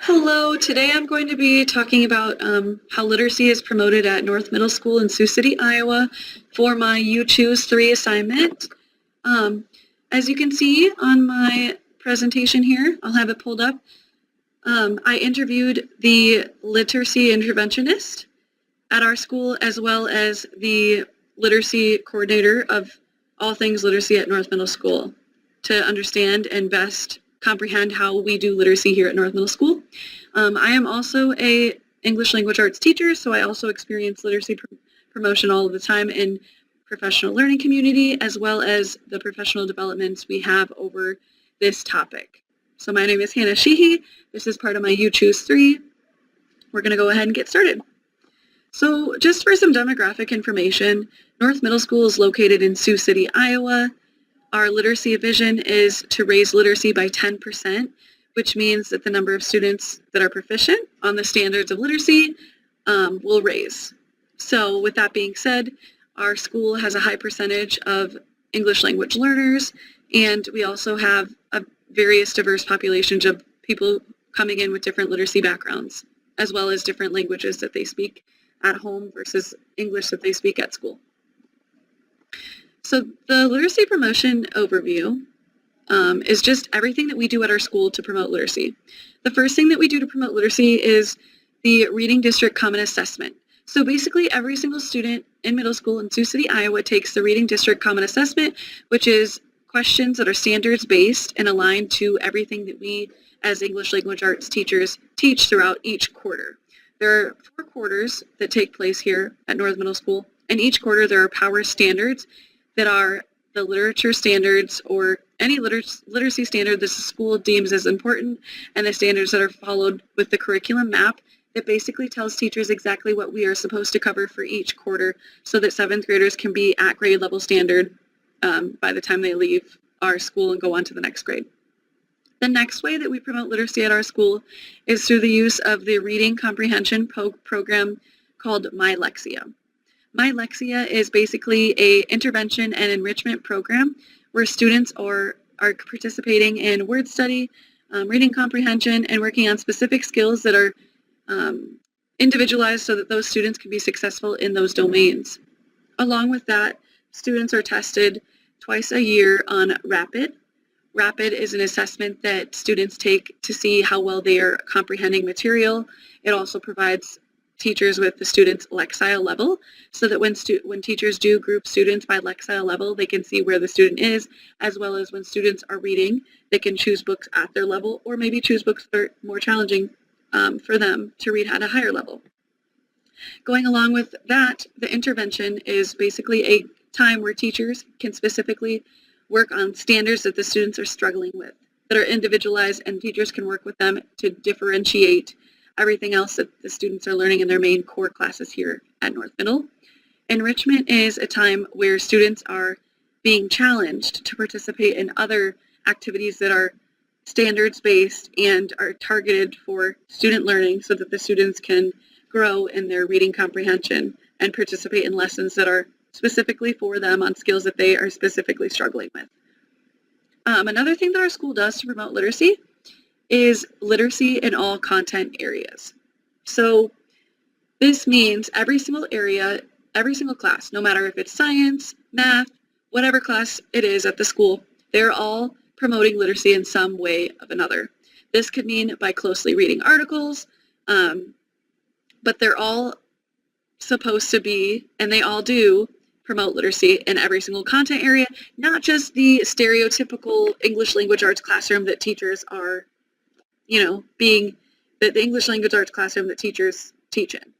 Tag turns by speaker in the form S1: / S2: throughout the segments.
S1: Hello, today I'm going to be talking about how literacy is promoted at North Middle School in Sioux City, Iowa for my You Choose 3 assignment. Um, as you can see on my presentation here, I'll have it pulled up. I interviewed the literacy interventionist at our school as well as the literacy coordinator of all things literacy at North Middle School to understand and best comprehend how we do literacy here at North Middle School. I am also a English language arts teacher, so I also experience literacy promotion all of the time in professional learning community as well as the professional developments we have over this topic. So my name is Hannah Sheehy. This is part of my You Choose 3. We're going to go ahead and get started. So just for some demographic information, North Middle School is located in Sioux City, Iowa. Our literacy vision is to raise literacy by 10%, which means that the number of students that are proficient on the standards of literacy will raise. So with that being said, our school has a high percentage of English language learners, and we also have a various diverse populations of people coming in with different literacy backgrounds, as well as different languages that they speak at home versus English that they speak at school. So the literacy promotion overview is just everything that we do at our school to promote literacy. The first thing that we do to promote literacy is the Reading District Common Assessment. So basically every single student in middle school in Sioux City, Iowa takes the Reading District Common Assessment, which is questions that are standards based and aligned to everything that we as English language arts teachers teach throughout each quarter. There are 4 quarters that take place here at North Middle School, and each quarter there are power standards that are the literature standards or any literacy standard that the school deems as important, and the standards that are followed with the curriculum map that basically tells teachers exactly what we are supposed to cover for each quarter so that 7th graders can be at grade level standard by the time they leave our school and go on to the next grade. The next way that we promote literacy at our school is through the use of the reading comprehension program called Mylexia. Mylexia is basically an intervention and enrichment program where students are participating in word study, reading comprehension, and working on specific skills that are individualized so that those students can be successful in those domains. Along with that, students are tested twice a year on RAPID. RAPID is an assessment that students take to see how well they are comprehending material. It also provides teachers with the students' Lexile level so that when teachers do group students by Lexile level, they can see where the student is, as well as when students are reading, they can choose books at their level or maybe choose books that are more challenging for them to read at a higher level. Going along with that, the intervention is basically a time where teachers can specifically work on standards that the students are struggling with, that are individualized, and teachers can work with them to differentiate everything else that the students are learning in their main core classes here at North Middle. Enrichment is a time where students are being challenged to participate in other activities that are standards-based and are targeted for student learning so that the students can grow in their reading comprehension and participate in lessons that are specifically for them on skills that they are specifically struggling with. Another thing that our school does to promote literacy is literacy in all content areas. So this means every single area, every single class, no matter if it's science, math, whatever class it is at the school, they're all promoting literacy in some way of another. This could mean by closely reading articles, but they're all supposed to be, and they all do, promote literacy in every single content area, not just the stereotypical English language arts classroom that teachers are, being the English language arts classroom that teachers teach in.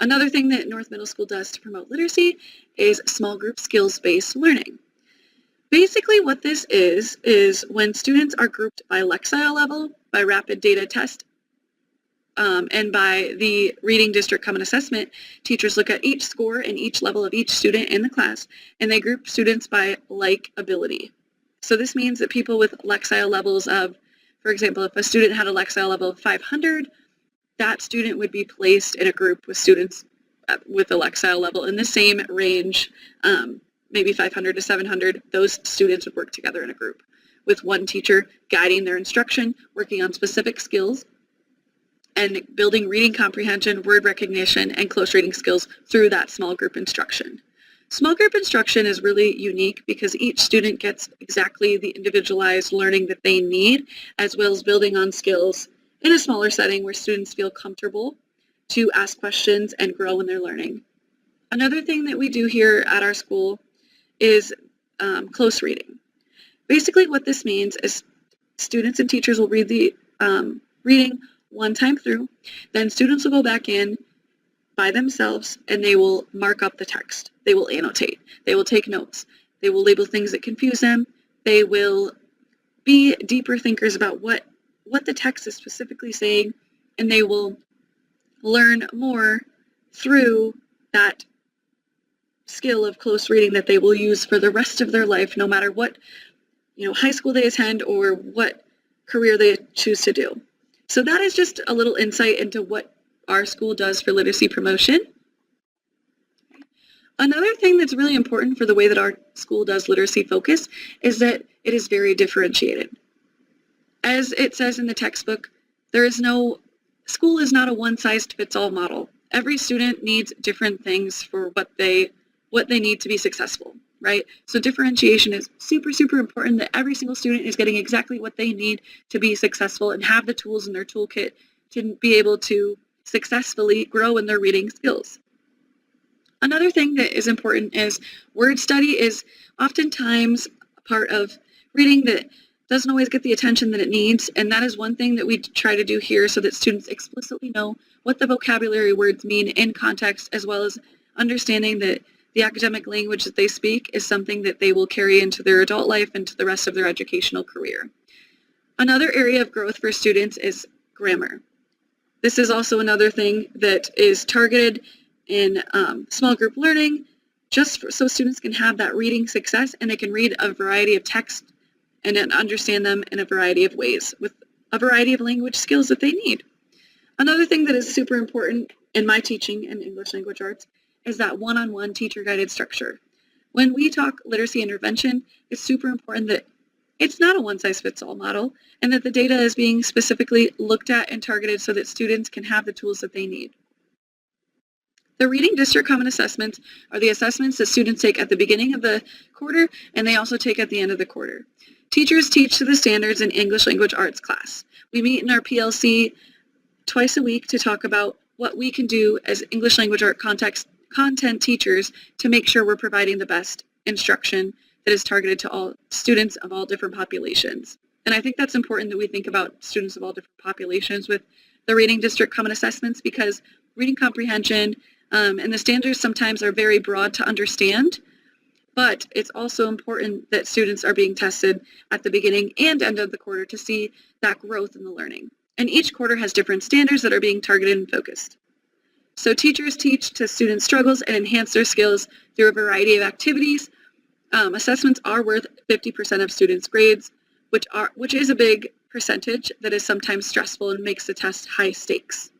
S1: Another thing that North Middle School does to promote literacy is small group skills-based learning. Basically what this is when students are grouped by Lexile level, by rapid data test, and by the Reading District Common Assessment, teachers look at each score and each level of each student in the class, and they group students by like ability. So this means that people with Lexile levels of, for example, if a student had a Lexile level of 500, that student would be placed in a group with students with a Lexile level in the same range, maybe 500 to 700. Those students would work together in a group with one teacher guiding their instruction, working on specific skills. and building reading comprehension, word recognition, and close reading skills through that small group instruction. Small group instruction is really unique because each student gets exactly the individualized learning that they need, as well as building on skills in a smaller setting where students feel comfortable to ask questions and grow in their learning. Another thing that we do here at our school is close reading. Basically what this means is students and teachers will read the reading one time through, then students will go back in by themselves and they will mark up the text. They will annotate. They will take notes. They will label things that confuse them. They will be deeper thinkers about what the text is specifically saying, and they will learn more through that skill of close reading that they will use for the rest of their life, no matter what high school they attend or what career they choose to do. So that is just a little insight into what our school does for literacy promotion. Another thing that's really important for the way that our school does literacy focus is that it is very differentiated. As it says in the textbook, school is not a one-size-fits-all model. Every student needs different things for what they need to be successful, right? So differentiation is super, super important, that every single student is getting exactly what they need to be successful and have the tools in their toolkit to be able to successfully grow in their reading skills. Another thing that is important is word study is oftentimes a part of reading that doesn't always get the attention that it needs, and that is one thing that we try to do here so that students explicitly know what the vocabulary words mean in context, as well as understanding that the academic language that they speak is something that they will carry into their adult life and to the rest of their educational career. Another area of growth for students is grammar. This is also another thing that is targeted in small group learning, so students can have that reading success and they can read a variety of texts and then understand them in a variety of ways with a variety of language skills that they need. Another thing that is super important in my teaching in English language arts is that one-on-one teacher-guided structure. When we talk literacy intervention, it's super important that it's not a one-size-fits-all model and that the data is being specifically looked at and targeted so that students can have the tools that they need. The Reading District Common Assessments are the assessments that students take at the beginning of the quarter and they also take at the end of the quarter. Teachers teach to the standards in English language arts class. We meet in our PLC twice a week to talk about what we can do as English language art content teachers to make sure we're providing the best instruction that is targeted to all students of all different populations. And I think that's important that we think about students of all different populations with the Reading District Common Assessments, because reading comprehension and the standards sometimes are very broad to understand, but it's also important that students are being tested at the beginning and end of the quarter to see that growth in the learning. And each quarter has different standards that are being targeted and focused. So teachers teach to students' struggles and enhance their skills through a variety of activities. Assessments are worth 50% of students' grades, which is a big percentage that is sometimes stressful and makes the test high stakes.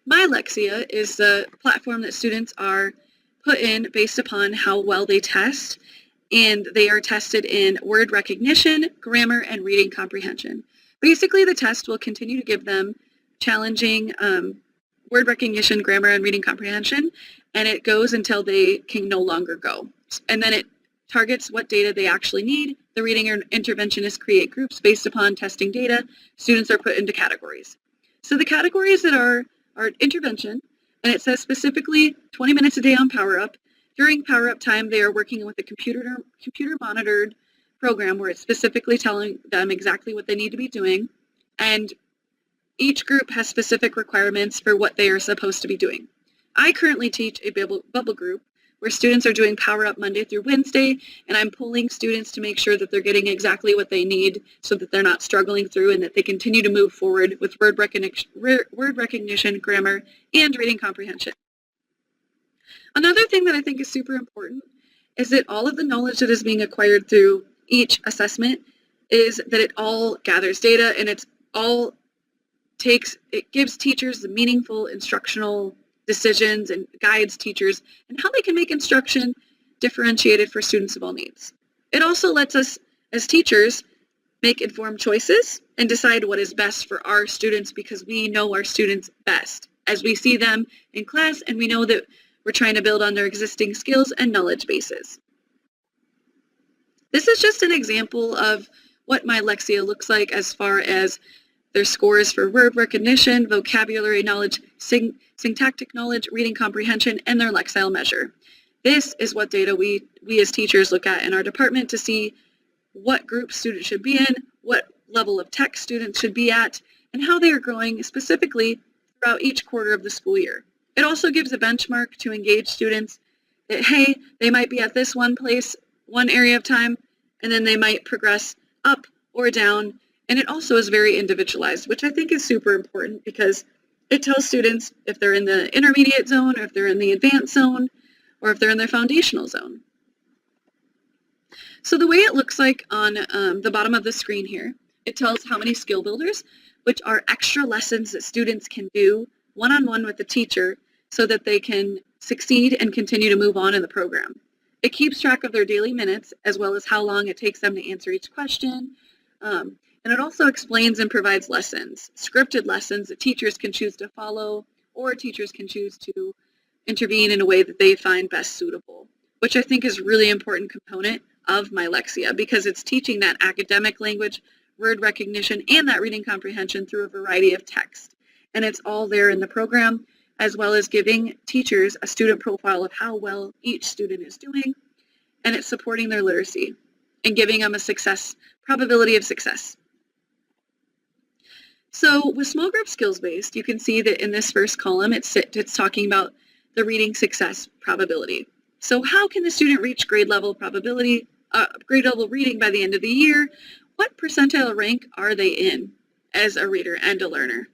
S1: Mylexia is the platform that students are put in based upon how well they test, and they are tested in word recognition, grammar, and reading comprehension. Basically, the test will continue to give them challenging word recognition, grammar, and reading comprehension, and it goes until they can no longer go. And then it targets what data they actually need. The reading interventionists create groups based upon testing data. Students are put into categories. So the categories that are intervention, and it says specifically 20 minutes a day on Power Up. During Power Up time, they are working with a computer monitored program where it's specifically telling them exactly what they need to be doing, and each group has specific requirements for what they are supposed to be doing. I currently teach a bubble group where students are doing Power Up Monday through Wednesday, and I'm pulling students to make sure that they're getting exactly what they need so that they're not struggling through and that they continue to move forward with word recognition, grammar, and reading comprehension. Another thing that I think is super important is that all of the knowledge that is being acquired through each assessment is that it all gathers data, and it gives teachers the meaningful instructional decisions and guides teachers and how they can make instruction differentiated for students of all needs. It also lets us as teachers make informed choices and decide what is best for our students, because we know our students best as we see them in class, and we know that we're trying to build on their existing skills and knowledge bases. This is just an example of what Mylexia looks like as far as their scores for word recognition, vocabulary knowledge, syntactic knowledge, reading comprehension, and their Lexile measure. This is what data we as teachers look at in our department to see what group students should be in, what level of tech students should be at, and how they are growing specifically throughout each quarter of the school year. It also gives a benchmark to engage students that, hey, they might be at this one place, one area of time, and then they might progress up or down. And it also is very individualized, which I think is super important because it tells students if they're in the intermediate zone, or if they're in the advanced zone, or if they're in their foundational zone. So the way it looks like on the bottom of the screen here, it tells how many skill builders, which are extra lessons that students can do one-on-one with the teacher so that they can succeed and continue to move on in the program. It keeps track of their daily minutes as well as how long it takes them to answer each question. And it also explains and provides lessons, scripted lessons that teachers can choose to follow, or teachers can choose to intervene in a way that they find best suitable, which I think is a really important component of Mylexia because it's teaching that academic language, word recognition, and that reading comprehension through a variety of text. And it's all there in the program, as well as giving teachers a student profile of how well each student is doing, and it's supporting their literacy and giving them a probability of success. So with small group skills based, you can see that in this first column, it's talking about the reading success probability. So how can the student reach grade level reading by the end of the year? What percentile rank are they in as a reader and a learner?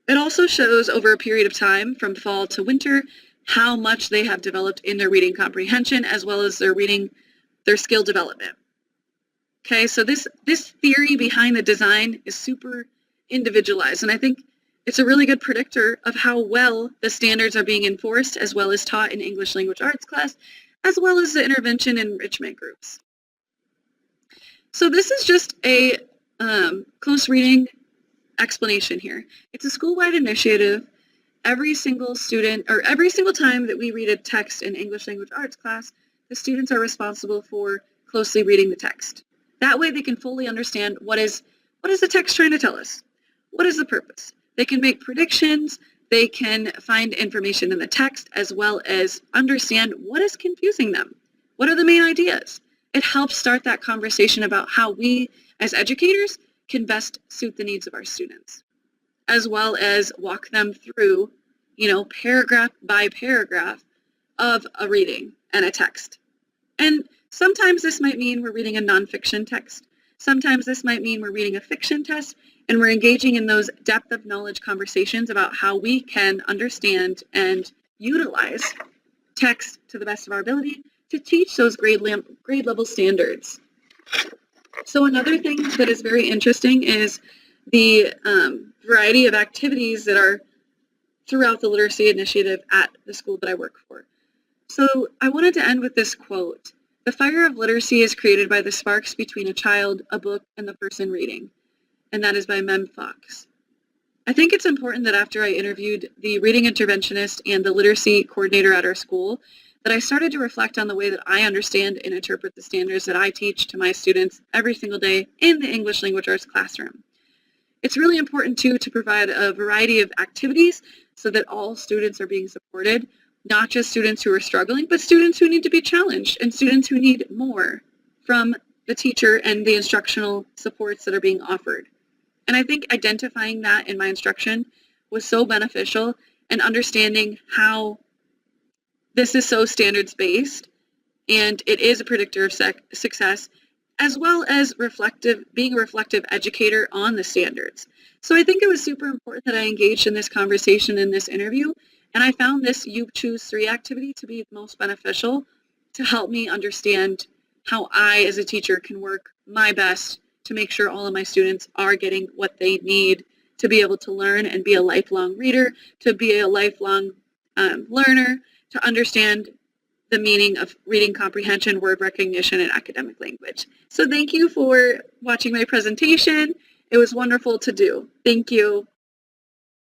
S1: It also shows over a period of time from fall to winter how much they have developed in their reading comprehension as well as their skill development. Okay, so this theory behind the design is super individualized, and I think it's a really good predictor of how well the standards are being enforced as well as taught in English language arts class, as well as the intervention and enrichment groups. So this is just a close reading explanation here. It's a school-wide initiative. Every single student, or every single time that we read a text in English language arts class, the students are responsible for closely reading the text. That way they can fully understand what is the text trying to tell us? What is the purpose? They can make predictions, they can find information in the text, as well as understand what is confusing them. What are the main ideas? It helps start that conversation about how we, as educators, can best suit the needs of our students, as well as walk them through, paragraph by paragraph of a reading and a text. And sometimes this might mean we're reading a nonfiction text. Sometimes this might mean we're reading a fiction text, and we're engaging in those depth of knowledge conversations about how we can understand and utilize text to the best of our ability to teach those grade level standards. So another thing that is very interesting is the variety of activities that are throughout the literacy initiative at the school that I work for. So I wanted to end with this quote. The fire of literacy is created by the sparks between a child, a book, and the person reading. And that is by Mem Fox. I think it's important that after I interviewed the reading interventionist and the literacy coordinator at our school, that I started to reflect on the way that I understand and interpret the standards that I teach to my students every single day in the English language arts classroom. It's really important, too, to provide a variety of activities so that all students are being supported, not just students who are struggling, but students who need to be challenged and students who need more from the teacher and the instructional supports that are being offered. And I think identifying that in my instruction was so beneficial, and understanding how this is so standards-based and it is a predictor of success, as well as being a reflective educator on the standards. So I think it was super important that I engaged in this conversation in this interview, and I found this You Choose 3 activity to be most beneficial to help me understand how I, as a teacher, can work my best to make sure all of my students are getting what they need to be able to learn and be a lifelong reader, to be a lifelong learner, to understand the meaning of reading comprehension, word recognition, and academic language. So thank you for watching my presentation. It was wonderful to do. Thank you.